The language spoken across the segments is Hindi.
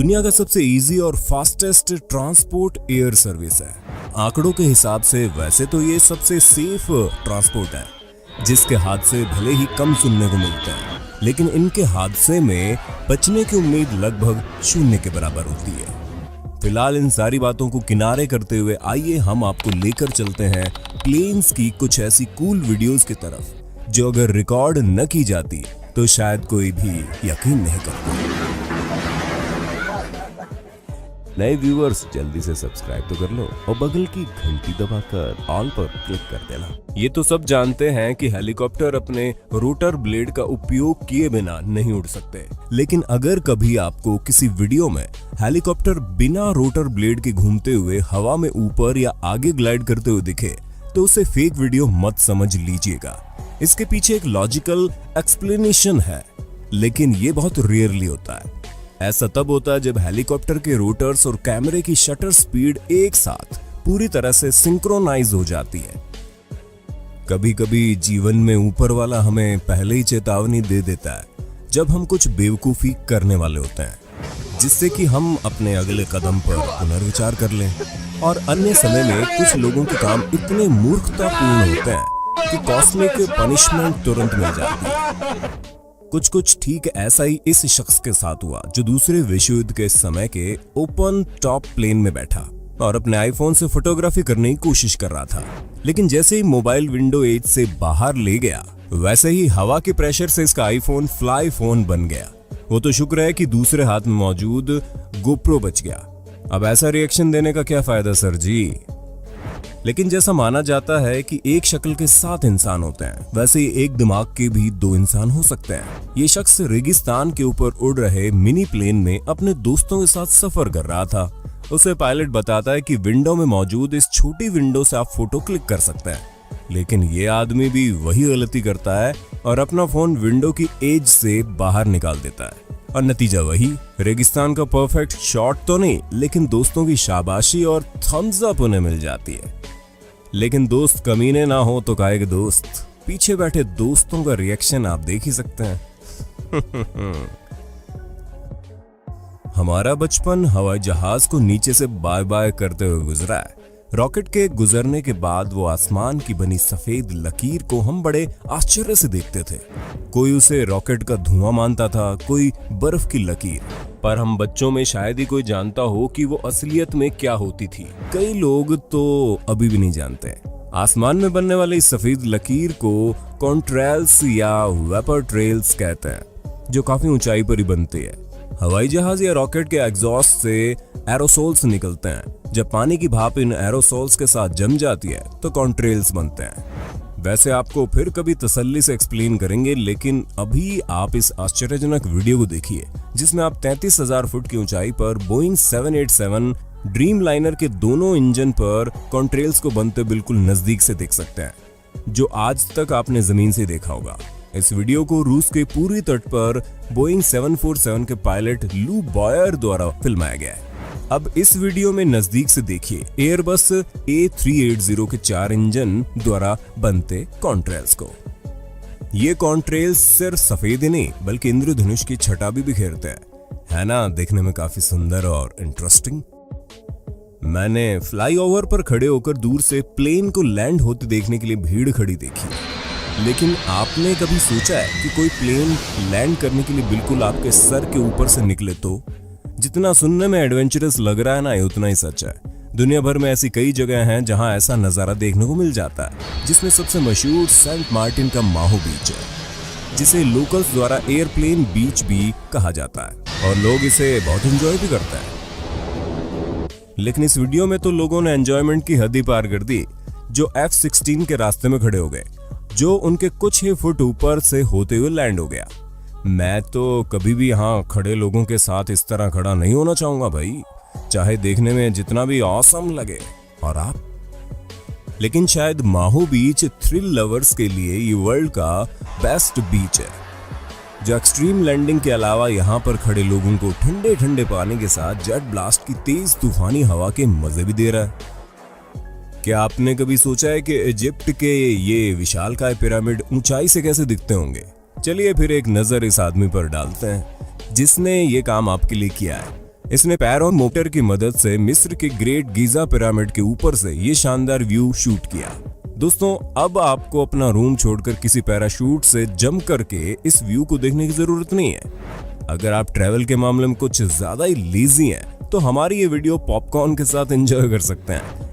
दुनिया का सबसे इजी और फास्टेस्ट ट्रांसपोर्ट एयर सर्विस है। आंकड़ों के हिसाब से वैसे तो ये सबसे सेफ ट्रांसपोर्ट है, जिसके हादसे भले ही कम सुनने को मिलते हैं, लेकिन इनके हादसे में बचने की उम्मीद लगभग 0 के बराबर होती है। फिलहाल इन सारी बातों को किनारे करते हुए आइए हम आपको लेकर चलते हैं प्लेन्स की कुछ ऐसी कूल वीडियोस की तरफ, जो अगर रिकॉर्ड न की जाती तो शायद कोई भी यकीन नहीं करता। नए व्यूअर्स जल्दी से सब्सक्राइब तो कर लो और बगल की घंटी दबाकर ऑल पर क्लिक कर देना। ये तो सब जानते हैं कि हेलीकॉप्टर अपने रोटर ब्लेड का उपयोग किए बिना नहीं उड़ सकते, लेकिन अगर कभी आपको किसी वीडियो में हेलीकॉप्टर बिना रोटर ब्लेड के घूमते हुए हवा में ऊपर या आगे ग्लाइड करते हुए दिखे तो उसे फेक वीडियो मत समझ लीजिएगा। इसके पीछे एक लॉजिकल एक्सप्लेनेशन है, लेकिन ये बहुत रेयरली होता है। ऐसा तब होता है जब हेलीकॉप्टर के रोटर्स और कैमरे की शटर स्पीड एक साथ पूरी तरह से सिंक्रोनाइज हो जाती है। कभी कभी जीवन में ऊपर वाला हमें पहले ही चेतावनी दे देता है जब हम कुछ बेवकूफी करने वाले होते हैं, जिससे कि हम अपने अगले कदम पर पुनर्विचार कर लें। और अन्य समय में कुछ लोगों के काम इतने मूर्खतापूर्ण होते हैं कि कॉस्मिक पनिशमेंट तुरंत मिल जाती है। कुछ ठीक ऐसा ही इस शख्स के साथ हुआ, जो दूसरे विश्व युद्ध के समय के ओपन टॉप प्लेन में बैठा और अपने आईफोन से फोटोग्राफी करने की कोशिश कर रहा था, लेकिन जैसे ही मोबाइल विंडो एज से बाहर ले गया, वैसे ही हवा के प्रेशर से इसका आईफोन फ्लाई फोन बन गया। वो तो शुक्र है कि दूसरे हाथ में मौजूद गोप्रो बच गया। अब ऐसा रिएक्शन देने का क्या फायदा सर जी। लेकिन जैसा माना जाता है कि एक शक्ल के 7 इंसान होते हैं, वैसे ही एक दिमाग के भी 2 इंसान हो सकते हैं। ये शख्स रेगिस्तान के ऊपर उड़ रहे मिनी प्लेन में अपने दोस्तों के साथ सफर कर रहा था। उसे पायलट बताता है कि विंडो में मौजूद इस छोटी विंडो से आप फोटो क्लिक कर सकते हैं, लेकिन ये आदमी भी वही गलती करता है और अपना फोन विंडो की एज से बाहर निकाल देता है। और नतीजा वही, रेगिस्तान का परफेक्ट शॉट तो नहीं, लेकिन दोस्तों की शाबाशी और थम्स अप उन्हें मिल जाती है। लेकिन दोस्त कमीने ना हो तो काहे के दोस्त। पीछे बैठे दोस्तों का रिएक्शन आप देख ही सकते हैं। हमारा बचपन हवाई जहाज को नीचे से बाय बाय करते हुए गुजरा है। रॉकेट के गुजरने के बाद वो आसमान की बनी सफेद लकीर को हम बड़े आश्चर्य से देखते थे। कोई उसे रॉकेट का धुआं मानता था, कोई बर्फ की लकीर, पर हम बच्चों में शायद ही कोई जानता हो कि वो असलियत में क्या होती थी। कई लोग तो अभी भी नहीं जानते। आसमान में बनने वाली इस सफेद लकीर को कॉन्ट्रेल्स या वेपर ट्रेल्स कहते हैं, जो काफी ऊंचाई पर ही बनती है। हवाई जहाज या रॉकेट के एग्जॉस्ट से एरोसोल्स निकलते हैं। जब पानी की भाप इन एरोसोल्स के साथ जम जाती है तो कॉन्ट्रेल्स बनते हैं। वैसे आपको फिर कभी तसल्ली से एक्सप्लेन करेंगे, लेकिन अभी आप इस आश्चर्यजनक वीडियो को देखिए, जिसमें आप 33,000 फुट की ऊंचाई पर बोइंग 787 ड्रीम लाइनर के दोनों इंजन पर कॉन्ट्रेल्स को बनते बिल्कुल नजदीक से देख सकते हैं, जो आज तक आपने जमीन से देखा होगा। इस वीडियो को रूस के पूर्वी तट पर बोइंग 747 के पायलट लू बॉयर द्वारा फिल्माया गया है। अब इस वीडियो में नजदीक से देखिए एयरबस A380 के 4 इंजन द्वारा बनते कॉन्ट्रेल्स को। ये कॉन्ट्रेल्स सिर्फ सफेद ही नहीं, बल्कि इंद्रधनुष की छटा भी बिखेरते हैं। है ना, देखने में काफी सुंदर और इंटरेस्टिंग। मैंने फ्लाईओवर पर खड़े होकर दूर से प्लेन को लैंड होते देखने के लिए भीड़ खड़ी देखी, लेकिन आपने कभी सोचा है कि कोई प्लेन लैंड करने के लिए बिल्कुल आपके सर के ऊपर से निकले तो? जितना सुनने में एडवेंचरस लग रहा है ना, ये उतना ही सच है। दुनिया भर में ऐसी कई जगह हैं जहां ऐसा नजारा देखने को मिल जाता है, जिसमें सबसे मशहूर सेंट मार्टिन का माहो बीच है, जिसे लोकल्स द्वारा एयरप्लेन बीच भी कहा जाता है, और लोग इसे बहुत एंजॉय भी करते हैं। लेकिन इस वीडियो में तो लोगों ने एंजॉयमेंट की हद ही पार कर दी, जो F-16 के रास्ते में खड़े हो गए, जो उनके कुछ ही फुट ऊपर से होते हुए लैंड हो गया। मैं तो कभी भी यहाँ खड़े लोगों के साथ इस तरह खड़ा नहीं होना चाहूंगा भाई, चाहे देखने में जितना भी ऑसम लगे। और आप? लेकिन शायद माहो बीच थ्रिल लवर्स के लिए ये वर्ल्ड का बेस्ट बीच है, जो एक्सट्रीम लैंडिंग के अलावा यहाँ पर खड़े लोगों को ठंडे ठंडे पानी के साथ जेट ब्लास्ट की तेज तूफानी हवा के मजे भी दे रहा है। क्या आपने कभी सोचा है कि इजिप्ट के ये विशालकाय पिरामिड ऊंचाई से कैसे दिखते होंगे? चलिए फिर एक नजर इस आदमी पर डालते हैं जिसने ये काम आपके लिए किया है। इसने पैर और मोटर की मदद से मिस्र के ग्रेट गीजा पिरामिड के ऊपर से ये शानदार व्यू शूट किया। दोस्तों, अब आपको अपना रूम छोड़कर किसी पैराशूट से जंप करके इस व्यू को देखने की जरूरत नहीं है। अगर आप ट्रैवल के मामले में कुछ ज्यादा ही लेजी हैं, तो हमारी ये वीडियो पॉपकॉर्न के साथ एंजॉय कर सकते हैं,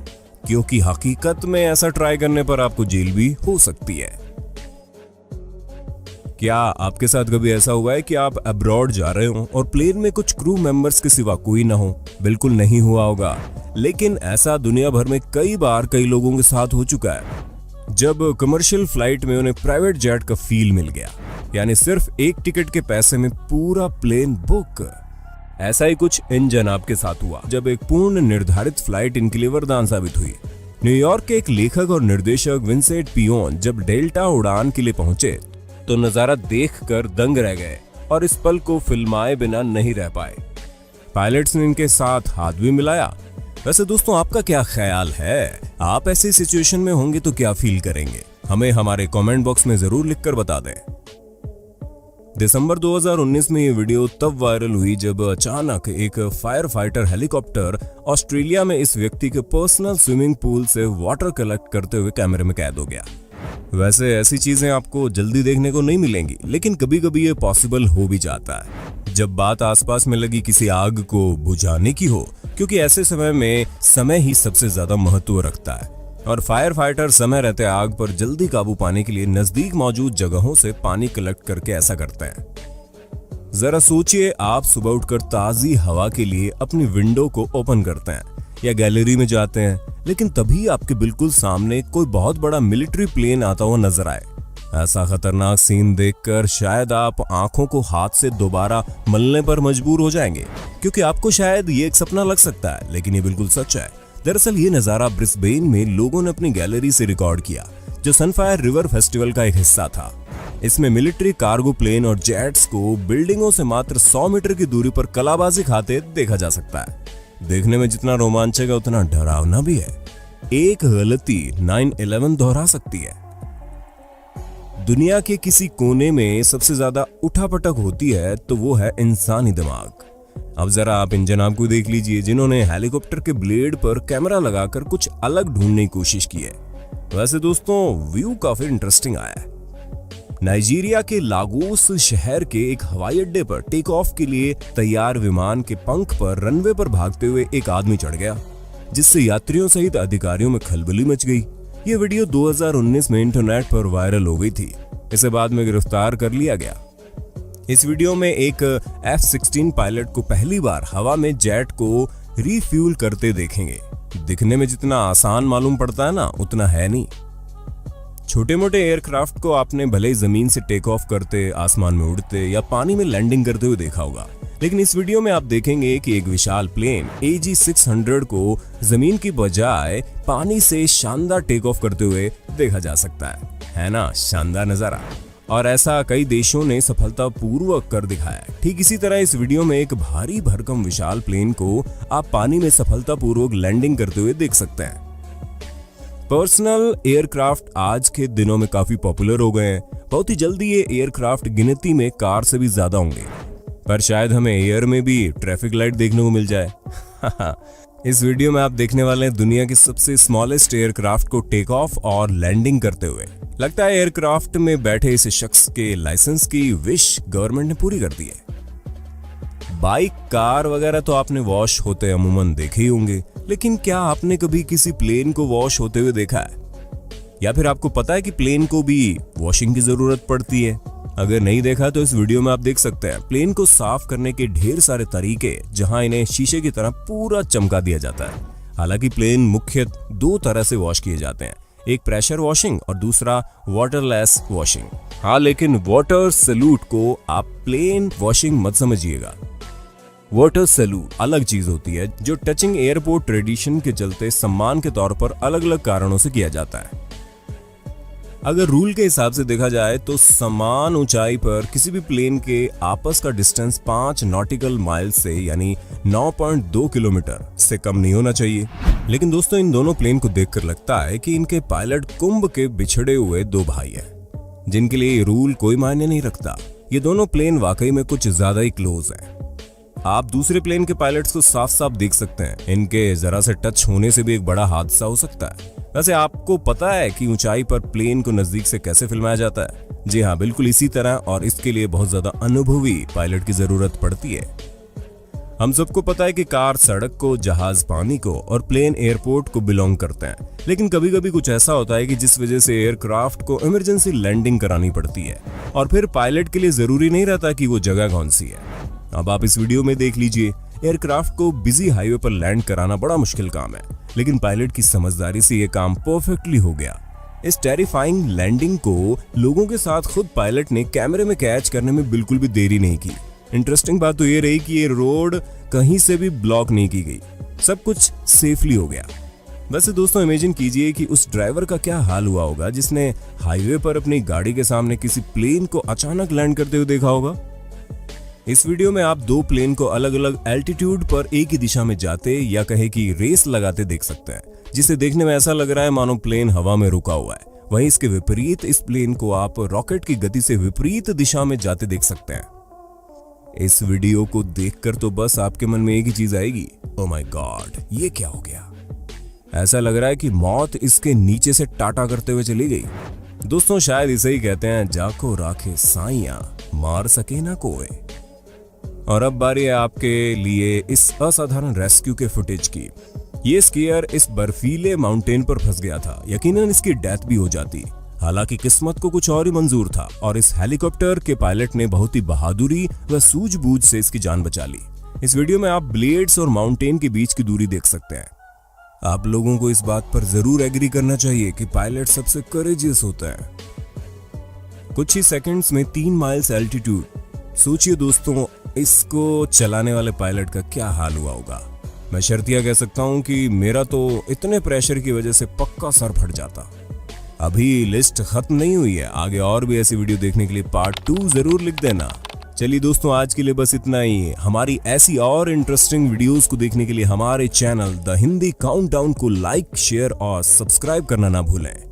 क्योंकि हकीकत में ऐसा ट्राई करने पर आपको जेल भी हो सकती है। क्या आपके साथ कभी ऐसा हुआ है कि आप अब्रॉड जा रहे हो और प्लेन में कुछ क्रू मेंबर्स के सिवा कोई ना हो? बिल्कुल नहीं हुआ होगा, लेकिन ऐसा दुनिया भर में कई बार कई लोगों के साथ हो चुका है, जब कमर्शियल फ्लाइट में उन्हें प्राइवेट जेट का फील मिल गया, यानी सिर्फ एक टिकट के पैसे में पूरा प्लेन बुक। ऐसा ही कुछ इन जनाब के साथ हुआ जब एक पूर्ण निर्धारित फ्लाइट इनके लिए वरदान साबित हुई। न्यूयॉर्क के एक लेखक और निर्देशक विंसेंट पियोन जब डेल्टा उड़ान के लिए पहुंचे तो नजारा देखकर दंग रह गए और इस पल को फिल्माए बिना नहीं रह पाए। पायलट्स ने इनके साथ हाथ भी मिलाया। वैसे दोस्तों, आपका क्या ख्याल है? आप ऐसी सिचुएशन में होंगे तो क्या फील करेंगे? हमें हमारे कमेंट बॉक्स में जरूर लिखकर बता दें। दिसंबर 2019 में ये वीडियो तब वायरल हुई जब अचानक एक फायर फाइटर हेलीकॉप्टर ऑस्ट्रेलिया में इस व्यक्ति के पर्सनल स्विमिंग पूल से वाटर कलेक्ट करते हुए कैमरे में कैद हो गया। वैसे ऐसी चीजें आपको जल्दी देखने को नहीं मिलेंगी, लेकिन कभी कभी ये पॉसिबल हो भी जाता है जब बात आसपास में लगी किसी आग को बुझाने की हो, क्योंकि ऐसे समय में समय ही सबसे ज्यादा महत्व रखता है और फायर फाइटर समय रहते आग पर जल्दी काबू पाने के लिए नजदीक मौजूद जगहों से पानी कलेक्ट करके ऐसा करते हैं। जरा सोचिए, आप सुबह उठकर ताजी हवा के लिए अपनी विंडो को ओपन करते हैं या गैलरी में जाते हैं, लेकिन तभी आपके बिल्कुल सामने कोई बहुत बड़ा मिलिट्री प्लेन आता हुआ नजर आए। ऐसा खतरनाक सीन देखकर शायद आप आंखों को हाथ से दोबारा मलने पर मजबूर हो जाएंगे, क्योंकि आपको शायद ये एक सपना लग सकता है, लेकिन ये बिल्कुल सच है। दरअसल ये नजारा ब्रिस्बेन में लोगों ने अपनी गैलरी से रिकॉर्ड किया, जो सनफायर रिवर फेस्टिवल का एक हिस्सा था। इसमें मिलिट्री कार्गो प्लेन और जेट्स को बिल्डिंगों से मात्र 100 मीटर की दूरी पर कलाबाजी खाते देखा जा सकता है। देखने में जितना रोमांचक है उतना डरावना भी है। एक गलती 9/11 दोहरा सकती है। दुनिया के किसी कोने में सबसे ज्यादा उठापटक होती है तो वो है इंसानी दिमाग। अब जरा आप इन जनाब को देख लीजिए, जिन्होंने हेलीकॉप्टर के ब्लेड पर कैमरा लगाकर कुछ अलग ढूंढने की कोशिश की है। वैसे दोस्तों, व्यू काफी इंटरेस्टिंग आया है। नाइजीरिया के लागोस शहर के एक हवाई अड्डे पर टेक ऑफ के लिए तैयार विमान के पंख पर रनवे पर भागते हुए एक आदमी चढ़ गया, जिससे यात्रियों सहित अधिकारियों में खलबली मच गई। ये वीडियो 2019 में इंटरनेट पर वायरल हो गई थी। इसे बाद में गिरफ्तार कर लिया गया। इस वीडियो में एक F-16 पायलट को पहली बार हवा में जेट को रिफ्यूल करते देखेंगे। दिखने में जितना आसान मालूम पड़ता है ना, उतना है नहीं। छोटे मोटे एयरक्राफ्ट को आपने भले ही जमीन से टेक ऑफ करते, आसमान में उड़ते या पानी में लैंडिंग करते हुए देखा होगा, लेकिन इस वीडियो में आप देखेंगे कि एक विशाल प्लेन AG-600 को जमीन की बजाय पानी से शानदार टेक ऑफ करते हुए देखा जा सकता है ना? शानदार नजारा। और ऐसा कई देशों ने सफलतापूर्वक कर दिखाया है। ठीक इसी तरह इस वीडियो में एक भारी भरकम विशाल प्लेन को आप पानी में सफलतापूर्वक लैंडिंग करते हुए देख सकते हैं। पर्सनल एयरक्राफ्ट आज के दिनों में काफी पॉपुलर हो गए हैं। बहुत ही जल्दी ये एयरक्राफ्ट गिनती में कार से भी ज्यादा होंगे, पर शायद हमें एयर में भी ट्रैफिक लाइट देखने को मिल जाए। इस वीडियो में आप देखने वाले हैं दुनिया के सबसे स्मॉलेस्ट एयरक्राफ्ट को टेक ऑफ और लैंडिंग करते हुए। लगता है एयरक्राफ्ट में बैठे इस शख्स के लाइसेंस की विश गवर्नमेंट ने पूरी कर दी है। बाइक, कार वगैरह तो आपने वॉश होते अमूमन देखे ही होंगे, लेकिन क्या आपने कभी किसी प्लेन को वॉश होते हुए देखा है? या फिर आपको पता है कि प्लेन को भी वॉशिंग की जरूरत पड़ती है? अगर नहीं देखा तो इस वीडियो में आप देख सकते हैं प्लेन को साफ करने के ढेर सारे तरीके, जहां इन्हें शीशे की तरह पूरा चमका दिया जाता है। हालांकि प्लेन मुख्यतः 2 तरह से वॉश किए जाते हैं, एक प्रेशर वॉशिंग और दूसरा वाटरलेस वॉशिंग। हाँ, लेकिन वाटर सैल्यूट को आप प्लेन वॉशिंग मत समझिएगा। वाटर सैल्यूट अलग चीज होती है, जो टचिंग एयरपोर्ट ट्रेडिशन के चलते सम्मान के तौर पर अलग अलग कारणों से किया जाता है। अगर रूल के हिसाब से देखा जाए तो समान ऊंचाई पर किसी भी प्लेन के आपस का डिस्टेंस 5 नॉटिकल माइल से यानी 9.2 किलोमीटर से कम नहीं होना चाहिए। लेकिन दोस्तों, इन दोनों प्लेन को देखकर लगता है कि इनके पायलट कुंभ के बिछड़े हुए 2 भाई हैं, जिनके लिए ये रूल कोई मायने नहीं रखता। ये दोनों प्लेन वाकई में कुछ ज्यादा ही क्लोज हैं। आप दूसरे प्लेन के पायलट्स को साफ साफ देख सकते हैं। इनके जरा से टच होने से भी एक बड़ा हादसा हो सकता है। वैसे आपको पता है कि ऊंचाई पर प्लेन को नजदीक से कैसे फिल्माया जाता है? जी हाँ, बिल्कुल इसी तरह, और इसके लिए बहुत ज्यादा अनुभवी पायलट की जरूरत पड़ती है। हम सबको पता है कि कार सड़क को, जहाज पानी को और प्लेन एयरपोर्ट को बिलोंग करते हैं, लेकिन कभी कभी कुछ ऐसा होता है कि जिस वजह से एयरक्राफ्ट को इमरजेंसी लैंडिंग करानी पड़ती है, और फिर पायलट के लिए जरूरी नहीं रहता कि वो जगह कौन सी है। अब आप इस वीडियो में देख लीजिए। एयरक्राफ्ट को बिजी हाईवे पर लैंड कराना बड़ा मुश्किल काम है, लेकिन पायलट की समझदारी से ये काम परफेक्टली हो गया। इस टेरिफाइंग लैंडिंग को लोगों के साथ खुद पायलट ने कैमरे में कैच करने में बिल्कुल भी देरी नहीं की। इंटरेस्टिंग बात तो ये रही कि ये रोड कहीं से भी ब्लॉक नहीं की गई, सब कुछ सेफली हो गया। वैसे दोस्तों, इमेजिन कीजिए कि उस ड्राइवर का क्या हाल हुआ होगा जिसने हाईवे पर अपनी गाड़ी के सामने किसी प्लेन को अचानक लैंड करते हुए देखा होगा। इस वीडियो में आप दो प्लेन को अलग अलग एल्टीट्यूड पर एक ही दिशा में जाते, या कहे कि रेस लगाते देख सकते हैं, जिसे देखने में ऐसा लग रहा है मानो प्लेन हवा में रुका हुआ है। वहीं इसके विपरीत इस प्लेन को आप रॉकेट की गति से विपरीत दिशा में जाते देख सकते हैं। इस वीडियो को देखकर तो बस आपके मन में एक ही चीज आएगी, ओह माय गॉड, ये क्या हो गया। ऐसा लग रहा है कि मौत इसके नीचे से टाटा करते हुए चली गई। दोस्तों, शायद इसे ही कहते हैं, जाको राखे साइयां, मार सके ना कोई। और अब बारी है आपके लिए इस असाधारण रेस्क्यू के फुटेज की। ये स्कीयर इस बर्फीले माउंटेन पर फंस गया था, यकीनन इसकी डेथ भी हो जाती। हालांकि किस्मत को कुछ और ही मंजूर था, और इस हेलीकॉप्टर के पायलट ने बहुत ही बहादुरी व सूझबूझ से इसकी जान बचा ली। इस वीडियो में आप ब्लेड्स और माउंटेन के बीच की दूरी देख सकते हैं। आप लोगों को इस बात पर जरूर एग्री करना चाहिए कि पायलट सबसे करेजियस होता है। कुछ ही सेकंड्स में 3 माइल्स एल्टीट्यूड। सोचिए दोस्तों, इसको चलाने वाले पायलट का क्या हाल हुआ होगा। मैं शर्तिया कह सकता हूं कि मेरा तो इतने प्रेशर की वजह से पक्का सर फट जाता। अभी लिस्ट खत्म नहीं हुई है, आगे और भी ऐसी वीडियो देखने के लिए पार्ट 2 जरूर लिख देना। चलिए दोस्तों, आज के लिए बस इतना ही। हमारी ऐसी और इंटरेस्टिंग वीडियोस को देखने के लिए हमारे चैनल द हिंदी काउंटडाउन को लाइक, शेयर और सब्सक्राइब करना ना भूलें।